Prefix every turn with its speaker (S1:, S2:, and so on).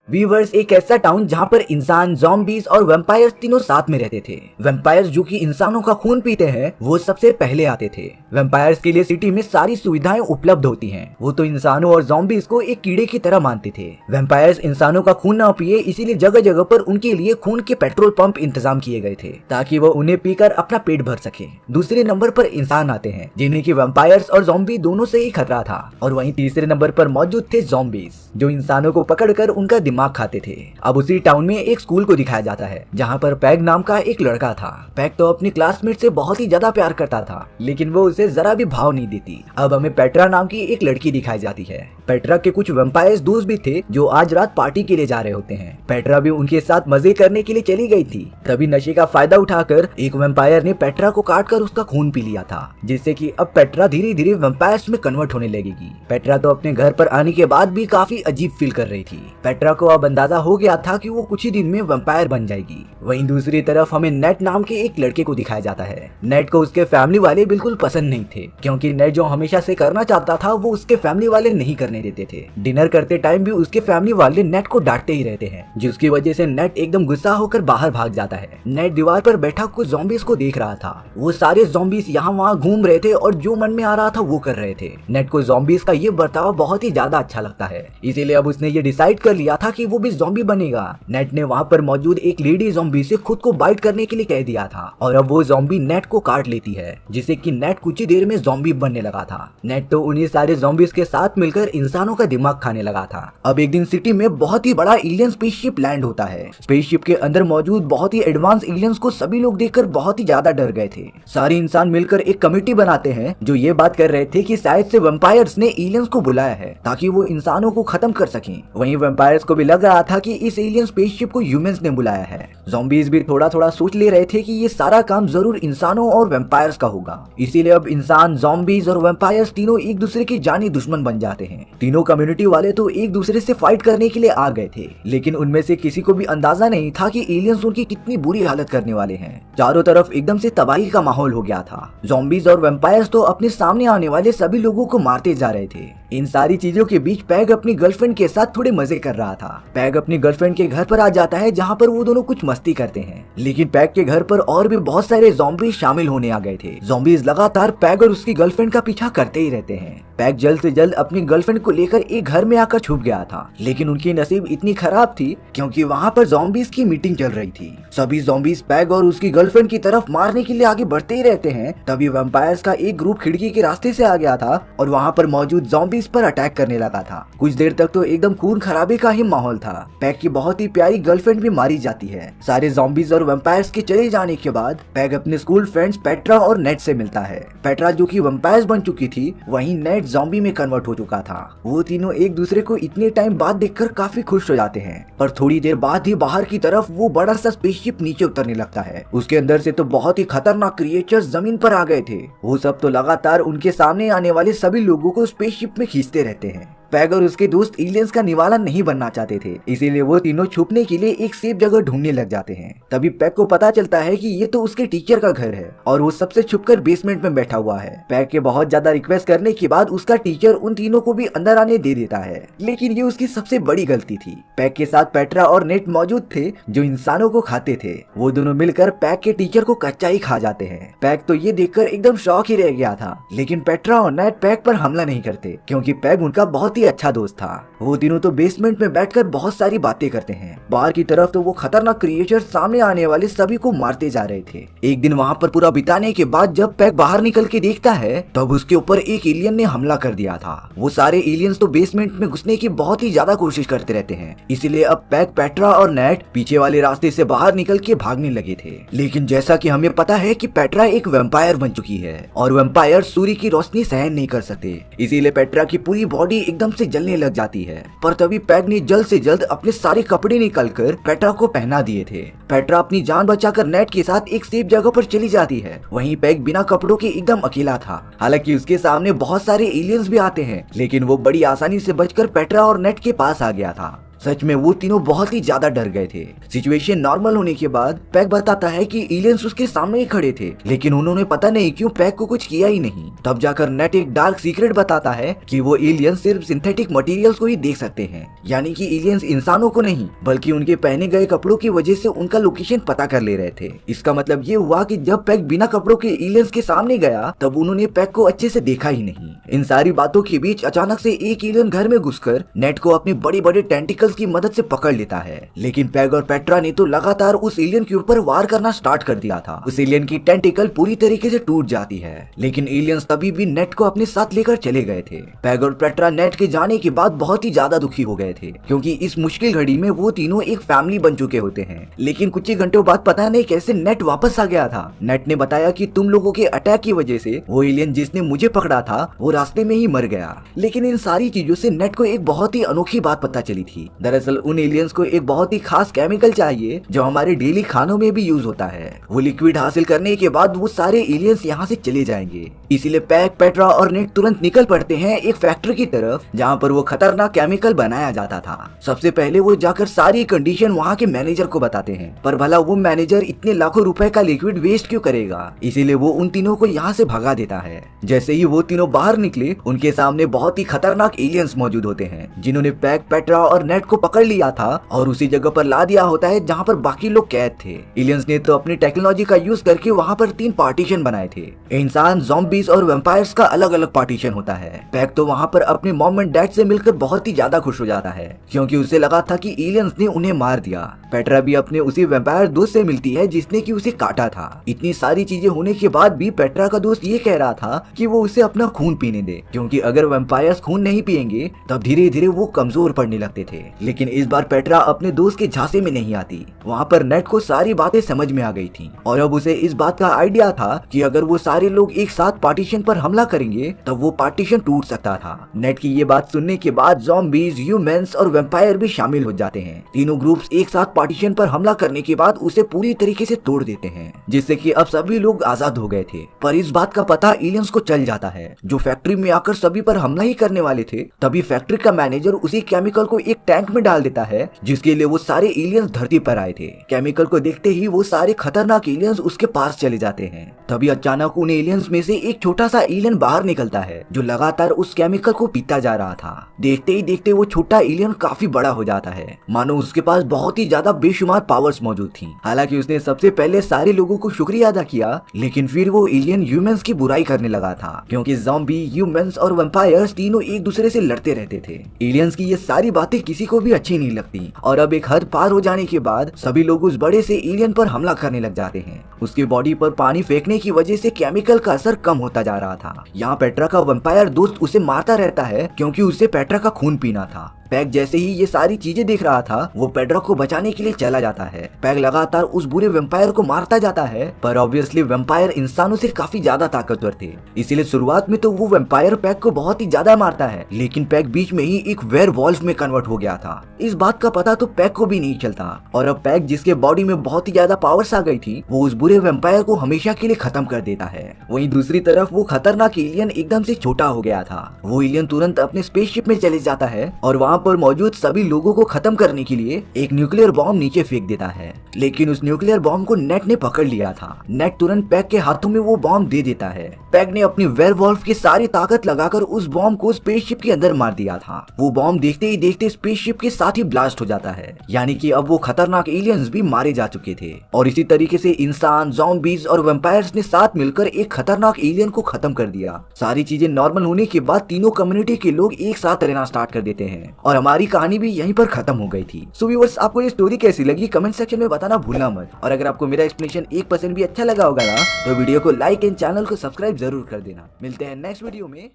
S1: Viewers एक ऐसा town जहाँ पर इंसान, ज़ॉम्बीज और वैम्पायर्स तीनों साथ में रहते थे। वैम्पायर्स जो कि इंसानों का खून पीते हैं वो सबसे पहले आते थे। वैम्पायर्स के लिए सिटी में सारी सुविधाएं उपलब्ध होती हैं। वो तो इंसानों और ज़ॉम्बीज को एक कीड़े की तरह मानते थे। वैम्पायर्स इंसानों का खून न पिए, इसीलिए जगह जगह पर उनके लिए खून के पेट्रोल पंप इंतजाम किए गए थे ताकि वो उन्हें पीकर अपना पेट भर सके। दूसरे नंबर पर इंसान आते हैं जिन्हें की वैम्पायर्स और ज़ॉम्बी दोनों से ही खतरा था। और वहीं तीसरे नंबर पर मौजूद थे ज़ॉम्बीज जो इंसानों को पकड़कर उनका दिमाग खाते थे। अब उसी टाउन में एक स्कूल को दिखाया जाता है जहाँ पर पैग नाम का एक लड़का था। पैग तो अपनी क्लासमेट से बहुत ही ज्यादा प्यार करता था, लेकिन वो उसे जरा भी भाव नहीं देती। अब हमें पेट्रा नाम की एक लड़की दिखाई जाती है। पेट्रा के कुछ वैम्पायर्स दोस्त भी थे जो आज रात पार्टी के लिए जा रहे होते हैं। पेट्रा भी उनके साथ मजे करने के लिए चली गई थी। तभी नशे का फायदा उठाकर एक वैम्पायर ने पेट्रा को काटकर उसका खून पी लिया था, जिससे कि अब पेट्रा धीरे धीरे वैम्पायर्स में कन्वर्ट होने लगेगी। पेट्रा तो अपने घर पर आने के बाद भी काफी अजीब फील कर रही थी। पेट्रा को अब अंदाजा हो गया था कि वो कुछ ही दिन में वैम्पायर बन जाएगी। वहीं दूसरी तरफ हमें नेट नाम के एक लड़के को दिखाया जाता है। नेट को उसके फैमिली वाले बिल्कुल पसंद नहीं थे, क्योंकि नेट जो हमेशा से करना चाहता था वो उसके फैमिली वाले नहीं करने देते थे। डिनर करते टाइम भी उसके फैमिली वाले नेट को डांटते ही रहते हैं, जिसकी वजह से नेट एकदम गुस्सा होकर बाहर भाग जाता है। नेट दीवार पर बैठा कुछ ज़ॉम्बीज को देख रहा था। वो सारे ज़ॉम्बीज यहाँ वहाँ घूम रहे थे और जो मन में आ रहा था वो कर रहे थे। नेट को ज़ॉम्बीज का ये बर्ताव बहुत ही ज्यादा अच्छा लगता है, इसीलिए अब उसने ये डिसाइड कर लिया था कि वो भी ज़ॉम्बी बनेगा। नेट ने वहाँ पर मौजूद एक लेडी ज़ॉम्बी से खुद को बाइट करने के लिए कह दिया था और अब वो ज़ॉम्बी नेट को काट लेती है, जिससे कि नेट कुछ ही देर में ज़ॉम्बी बनने लगा था। नेट तो उन्हीं सारे ज़ॉम्बीज के साथ मिलकर इंसानों का दिमाग खाने लगा था। अब एक दिन सिटी में बहुत ही बड़ा एलियन स्पेसशिप लैंड होता है। स्पेसशिप के अंदर मौजूद बहुत ही एडवांस एलियंस को सभी लोग देखकर बहुत ही ज्यादा डर गए थे। सारे इंसान मिलकर एक कमेटी बनाते हैं जो ये बात कर रहे थे कि शायद से वैम्पायर्स ने एलियंस को बुलाया है ताकि वो इंसानों को खत्म कर सकें। वहीं वैम्पायर्स को भी लग रहा था कि इस एलियन स्पेसशिप को ह्यूमंस ने बुलाया है। ज़ॉम्बीज भी थोड़ा थोड़ा सोच ले रहे थे कि ये सारा काम जरूर इंसानों और वैम्पायर्स का होगा। इसीलिए अब इंसान, ज़ॉम्बीज और वैम्पायर्स तीनों एक दूसरे के जानी दुश्मन बन जाते हैं। तीनों कम्युनिटी वाले तो एक दूसरे से फाइट करने के लिए आ गए थे, लेकिन उनमें से किसी को भी अंदाजा नहीं था कि एलियंस उनकी कितनी बुरी हालत करने वाले हैं। चारों तरफ एकदम से तबाही का माहौल हो गया था। ज़ॉम्बीज और वैम्पायर्स तो अपने सामने आने वाले सभी लोगों को मारते जा रहे थे। इन सारी चीजों के बीच पैग अपनी गर्लफ्रेंड के साथ थोड़े मजे कर रहा था। पैग अपनी गर्लफ्रेंड के घर पर आ जाता है जहाँ पर वो दोनों कुछ मस्ती करते हैं, लेकिन पैग के घर पर और भी बहुत सारे ज़ॉम्बीज शामिल होने आ गए थे। ज़ॉम्बीज लगातार पैग और उसकी गर्लफ्रेंड का पीछा करते ही रहते हैं। पैग जल्द से जल्द अपनी गर्लफ्रेंड को लेकर एक घर में आकर छुप गया था, लेकिन उनकी नसीब इतनी खराब थी क्योंकि वहाँ पर ज़ॉम्बीज की मीटिंग चल रही थी। सभी ज़ॉम्बीज पैग और उसकी गर्लफ्रेंड की तरफ मारने के लिए आगे बढ़ते ही रहते हैं। तभी वैम्पायर्स का एक ग्रुप खिड़की के रास्ते से आ गया था और वहाँ पर मौजूद ज़ॉम्बीज पर अटैक करने लगा था। कुछ देर तक तो एकदम खून खराबे का ही माहौल था। पैग की बहुत ही प्यारी गर्लफ्रेंड भी मारी जाती है। सारे ज़ॉम्बीज और वैम्पायर्स के चले जाने के बाद पैग अपने स्कूल फ्रेंड्स पेट्रा और नेट से मिलता है। पेट्रा जो कि वैम्पायर्स बन चुकी थी, वहीं नेट ज़ॉम्बी में कन्वर्ट हो चुका था। वो तीनों एक दूसरे को इतने टाइम बाद देखकर काफी खुश हो जाते हैं, पर थोड़ी देर बाद ही बाहर की तरफ वो बड़ा सा स्पेसशिप नीचे उतरने लगता है। उसके अंदर से तो बहुत ही खतरनाक क्रिएचर्स जमीन पर आ गए थे। वो सब तो लगातार उनके सामने आने वाले सभी लोगों को स्पेसशिप में खींचते रहते हैं। पैग और उसके दोस्त एलियंस का निवाला नहीं बनना चाहते थे, इसीलिए वो तीनों छुपने के लिए एक सेफ जगह ढूंढने लग जाते हैं। तभी पैग को पता चलता है कि ये तो उसके टीचर का घर है और वो सबसे छुपकर बेसमेंट में बैठा हुआ है। पैग के बहुत ज्यादा रिक्वेस्ट करने के बाद उसका टीचर उन तीनों को भी अंदर आने दे देता है, लेकिन ये उसकी सबसे बड़ी गलती थी। पैग के साथ पेट्रा और नेट मौजूद थे जो इंसानों को खाते थे। वो दोनों मिलकर पैग के टीचर को कच्चा ही खा जाते हैं। पैग तो ये देखकर एकदम शॉक ही रह गया था, लेकिन पेट्रा और नेट पैग पर हमला नहीं करते क्योंकि पैग उनका बहुत ही अच्छा दोस्त था। वो तीनों तो बेसमेंट में बैठकर बहुत सारी बातें करते हैं। बाहर की तरफ तो वो खतरनाक क्रिएचर सामने आने वाले सभी को मारते जा रहे थे। एक दिन वहाँ पर पूरा बिताने के बाद जब पैग बाहर निकल के देखता है तब उसके ऊपर एक एलियन ने हमला कर दिया था। वो सारे एलियंस तो बेसमेंट में घुसने की बहुत ही ज्यादा कोशिश करते रहते हैं, इसीलिए अब पैग, पेट्रा और नेट पीछे वाले रास्ते से बाहर निकल के भागने लगे थे। लेकिन जैसा कि हमें पता है कि पेट्रा एक वैम्पायर बन चुकी है और वैम्पायर सूर्य की रोशनी सहन नहीं कर सकते, इसीलिए पेट्रा की पूरी बॉडी एकदम से जलने लग जाती है। पर तभी पैग ने जल्द से जल्द अपने सारे कपड़े निकालकर पेट्रा को पहना दिए थे। पेट्रा अपनी जान बचाकर नेट के साथ एक सेफ जगह पर चली जाती है। वहीं पैग बिना कपड़ों के एकदम अकेला था। हालांकि उसके सामने बहुत सारे एलियंस भी आते हैं, लेकिन वो बड़ी आसानी से बचकर पेट्रा और नेट के पास आ गया था। सच में वो तीनों बहुत ही ज्यादा डर गए थे। सिचुएशन नॉर्मल होने के बाद पैक बताता है कि एलियंस उसके सामने ही खड़े थे, लेकिन उन्होंने पता नहीं क्यों पैक को कुछ किया ही नहीं। तब जाकर नेट एक डार्क सीक्रेट बताता है कि वो एलियंस सिर्फ सिंथेटिक मटेरियल्स को ही देख सकते हैं, यानी कि एलियंस इंसानों को नहीं बल्कि उनके पहने गए कपड़ों की वजह से उनका लोकेशन पता कर ले रहे थे। इसका मतलब ये हुआ कि जब पैक बिना कपड़ों के एलियंस के सामने गया तब उन्होंने पैक को अच्छे से देखा ही नहीं। इन सारी बातों के बीच अचानक से एक एलियन घर में घुसकर नेट को अपने बड़े बड़े टेंटिकल्स की मदद से पकड़ लेता है, लेकिन पैग और पेट्रा ने तो लगातार उस एलियन के ऊपर वार करना स्टार्ट कर दिया था। उस एलियन की टेंटिकल पूरी तरीके से टूट जाती है, लेकिन एलियंस तभी भी नेट को अपने साथ लेकर चले गए थे। पैग और पेट्रा नेट के जाने के बाद बहुत ही ज्यादा दुखी हो गए थे, क्योंकि इस मुश्किल घड़ी में वो तीनों एक फैमिली बन चुके होते हैं। लेकिन कुछ ही घंटों बाद पता नहीं कैसे नेट वापस आ गया था। नेट ने बताया कि तुम लोगों के अटैक की वजह से वो एलियन जिसने मुझे पकड़ा था वो रास्ते में ही मर गया। लेकिन इन सारी चीजों से नेट को एक बहुत ही अनोखी बात पता चली थी। दरअसल उन एलियंस को एक बहुत ही खास केमिकल चाहिए जो हमारे डेली खानों में भी यूज होता है। वो लिक्विड हासिल करने के बाद वो सारे एलियंस यहाँ से चले जाएंगे। इसीलिए पैग, पेट्रा और नेट तुरंत निकल पड़ते हैं एक फैक्ट्री की तरफ जहाँ पर वो खतरनाक केमिकल बनाया जाता था। सबसे पहले वो जाकर सारी कंडीशन वहाँ के मैनेजर को बताते हैं, पर भला वो मैनेजर इतने लाखों रुपए का लिक्विड वेस्ट क्यों करेगा, इसीलिए वो उन तीनों को यहाँ से भगा देता है। जैसे ही वो तीनों बाहर निकले उनके सामने बहुत ही खतरनाक एलियंस मौजूद होते हैं जिन्होंने पैग, पेट्रा और नेट को पकड़ लिया था और उसी जगह पर ला दिया होता है जहाँ पर बाकी लोग कैद थे। एलियंस ने तो अपनी टेक्नोलॉजी का यूज करके वहाँ पर 3 पार्टीशन बनाए थे। इंसान, ज़ॉम्बीज और वैम्पायर्स का अलग अलग पार्टीशन होता है। पैग तो वहाँ पर अपने मॉम एंड डैड से मिलकर बहुत ही ज्यादा खुश हो जाता है, क्योंकि उसे लगा था कि एलियंस ने उन्हें मार दिया। पेट्रा भी अपने उसी वैम्पायर दोस्त से मिलती है जिसने कि उसे काटा था। इतनी सारी चीजें होने के बाद भी पेट्रा का दोस्त ये कह रहा था कि वो उसे अपना खून पीने दे, क्योंकि अगर वैम्पायर्स खून नहीं पिएंगे तब धीरे धीरे वो कमजोर पड़ने लगते थे। लेकिन इस बार पेट्रा अपने दोस्त के झांसे में नहीं आती। वहाँ पर नेट को सारी बातें समझ में आ गई थी और अब उसे इस बात का आइडिया था कि अगर वो सारे लोग एक साथ पार्टीशन पर हमला करेंगे तब वो पार्टीशन टूट सकता था। नेट की ये बात सुनने के बाद ज़ॉम्बीज, ह्यूमंस और वैम्पायर भी शामिल हो जाते हैं। तीनों ग्रुप्स एक साथ पार्टीशन पर हमला करने के बाद उसे पूरी तरीके से तोड़ देते हैं, जिससे कि अब सभी लोग आजाद हो गए थे। पर इस बात का पता एलियंस को चल जाता है जो फैक्ट्री में आकर सभी पर हमला ही करने वाले थे। तभी फैक्ट्री का मैनेजर उसी केमिकल को एक टैंक में डाल देता है जिसके लिए वो सारे एलियंस धरती पर आए थे। केमिकल को देखते ही वो सारे खतरनाक एलियंस उसके पास चले जाते हैं। तभी अचानक उन एलियंस में से एक छोटा सा एलियन बाहर निकलता है जो लगातार उस केमिकल को पीता जा रहा था। देखते ही देखते वो छोटा एलियन काफी बड़ा हो जाता है, मानो उसके पास बहुत ही ज्यादा बेशुमार पावर्स मौजूद थी। हालांकि उसने सबसे पहले सारे लोगों को शुक्रिया अदा किया, लेकिन फिर वो एलियन ह्यूमंस की बुराई करने लगा था, क्योंकि ज़ॉम्बी, ह्यूमंस और वैम्पायर्स तीनों एक दूसरे से लड़ते रहते थे। एलियंस की ये सारी बातें किसी को भी अच्छी नहीं लगती और अब एक हद पार हो जाने के बाद सभी लोग उस बड़े से एलियन पर हमला करने लग जाते हैं। उसकी बॉडी पर पानी फेंकने की वजह से केमिकल का असर कम होता जा रहा था। यहाँ पेट्रा का वैम्पायर दोस्त उसे मारता रहता है क्योंकि उसे पेट्रा का खून पीना था। पैग जैसे ही ये सारी चीजें देख रहा था वो पेट्रा को बचाने के लिए चला जाता है। पैग लगातार उस बुरे वैम्पायर को मारता जाता है, पर ऑब्वियसली वैम्पायर इंसानों से काफी ज्यादा ताकतवर थे, इसीलिए शुरुआत में तो वो वैम्पायर पैग को बहुत ही ज्यादा मारता है, लेकिन पैग बीच में ही एक वेयरवॉल्फ में कन्वर्ट हो गया था। इस बात का पता तो पैग को भी नहीं चलता और अब पैग जिसके बॉडी में बहुत ही ज्यादा पावर्स आ गई थी वो उस बुरे वैम्पायर को हमेशा के लिए खत्म कर देता है। वहीं दूसरी तरफ वो खतरनाक एलियन एकदम से छोटा हो गया था। वो एलियन तुरंत अपने स्पेसशिप में चले जाता है और वहाँ पर मौजूद सभी लोगों को खत्म करने के लिए एक न्यूक्लियर बॉम्ब नीचे फेंक देता है, लेकिन उस न्यूक्लियर बॉम्ब को नेट ने पकड़ लिया था। नेट तुरंत पैग के हाथों में वो बॉम्ब दे देता है। पैग ने अपनी वेयरवॉल्फ की सारी ताकत लगाकर उस बॉम्ब को स्पेसशिप के अंदर मार दिया था। वो बॉम्ब देखते ही देखते स्पेसशिप के साथ ही ब्लास्ट हो जाता है, यानी कि अब वो खतरनाक एलियंस भी मारे जा चुके थे। और इसी तरीके से इंसान, ज़ॉम्बीज और वैम्पायर्स ने साथ मिलकर एक खतरनाक एलियन को खत्म कर दिया। सारी चीजें नॉर्मल होने के बाद तीनों कम्युनिटी के लोग एक साथ रहना स्टार्ट कर देते हैं और हमारी कहानी भी यहीं पर खत्म हो गई थी। सो व्यूअर्स, आपको ये स्टोरी कैसी लगी कमेंट सेक्शन में बताना भूलना मत। और अगर आपको मेरा एक्सप्लेनेशन 1% भी अच्छा लगा होगा ना तो वीडियो को लाइक एंड चैनल को सब्सक्राइब जरूर कर देना। मिलते हैं नेक्स्ट वीडियो में।